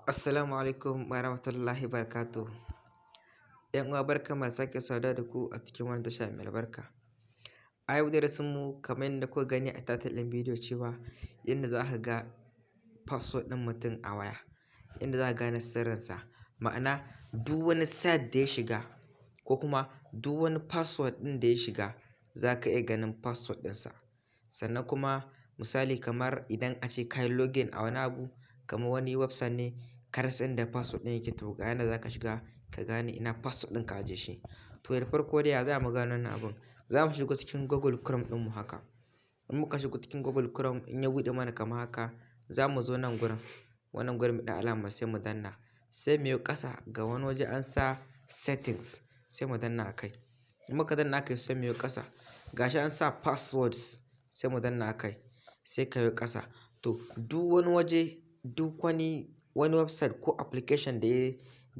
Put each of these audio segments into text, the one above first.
Assalamu alaikum wa rahmatullahi barakatuh. ‘Yan uwa barkanmu da sake saduwa da ku a cikin wannan tasha mai albarka. A yau darasinmu kamar yadda kuka gani a title ɗin bidiyo cewa yadda za ka ga password ɗin mutum a waya, yadda za ka gane sirrinsa. Ma'ana duk wani site da ya shiga ko kuma duk wani password ɗin da ya shiga za ka iya ganin password ɗinsa. Sannan kuma misali kamar idan a ce ka yi login a wani abu kamar wani website ne ka rasa inda password ɗin yake, to ga yanda za ka shiga ka gane ina password ɗin ka ajiye shi. To da farko dai ya za mu gane wannan abun? Za mu shiga cikin Google Chrome ɗinmu haka. In muka shigo cikin Google Chrome in ya buɗe mana kamar haka, za mu zo nan gurin, wannan gurin mai ɗan alama sai mu danna. Sai mu yo ƙasa ga wani waje an sa settings sai mu danna a kai. In muka danna a kai sai mu yo ƙasa, ga shi an sa passwords sai mu danna a kai. Sai ka yo ƙasa. To duk wani waje, duk wani website ko application da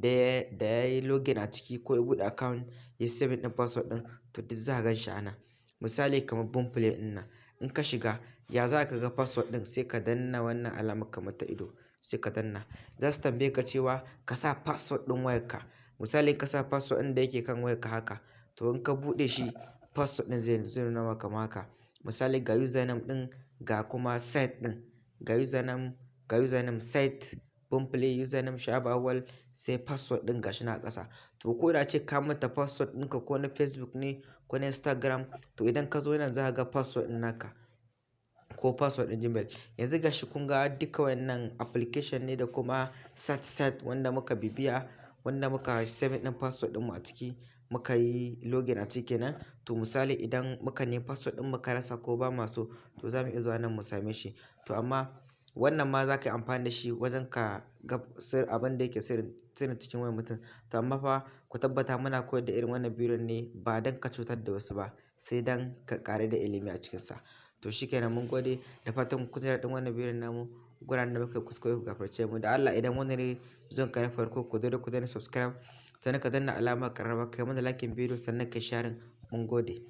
ya yi login a ciki ko ya buɗe account ya saving ɗin password ɗin, to duk za ka gan shi a nan. Misali kamar Boomplay ɗin nan, in ka shiga ya za ka ga password ɗin sai ka danna wannan alamar kamar ta ido sai ka danna. Za su tambaye ka cewa ka sa password ɗin wayarka. Misali ka sa password ɗin da yake kan wayarka haka, to in ka buɗe shi password ɗin zai nuna maka kamar haka. Misali ga username ɗin ga kuma site ɗin. Ga username site Boomplay, username Sha'abu Auwal, sai password ɗin ga shi nan a ƙasa. To ko da ace ka manta password ɗinka ko na Facebook ne ko na Instagram, to idan ka zo nan za ka ga password ɗin naka ko password ɗin Gmail. Yanzu ga shi kun ga duka wannan application ne da kuma site wanda muka bibiya, wanda muka saving ɗin password ɗinmu a ciki, muka yi login a ciki kenan. To misali idan muka nemi password ɗin muka rasa ko ba ma so, to za mu iya zuwa nan mu same shi. To amma wannan ma za ka yi amfani da shi wajen ka ga abin da yake sirrin cikin wayar mutum. To amma fa ku tabbata muna koyar da irin wannan bidiyon ne ba don ka cutar da wasu ba, sai don ka ƙaru da ilimi a cikinsa. To shi kenan, mun gode da fatan kun ji daɗin wannan bidiyon namu. Guraren da muka yi kuskure ku gafarce mu. Da Allah idan wannan ne zuwan ka na farko, ku zo ku danna subscribe, sannan ka danna alamar ƙararrawa, kai mana like bidiyo sannan ka yi sharing. Mun gode.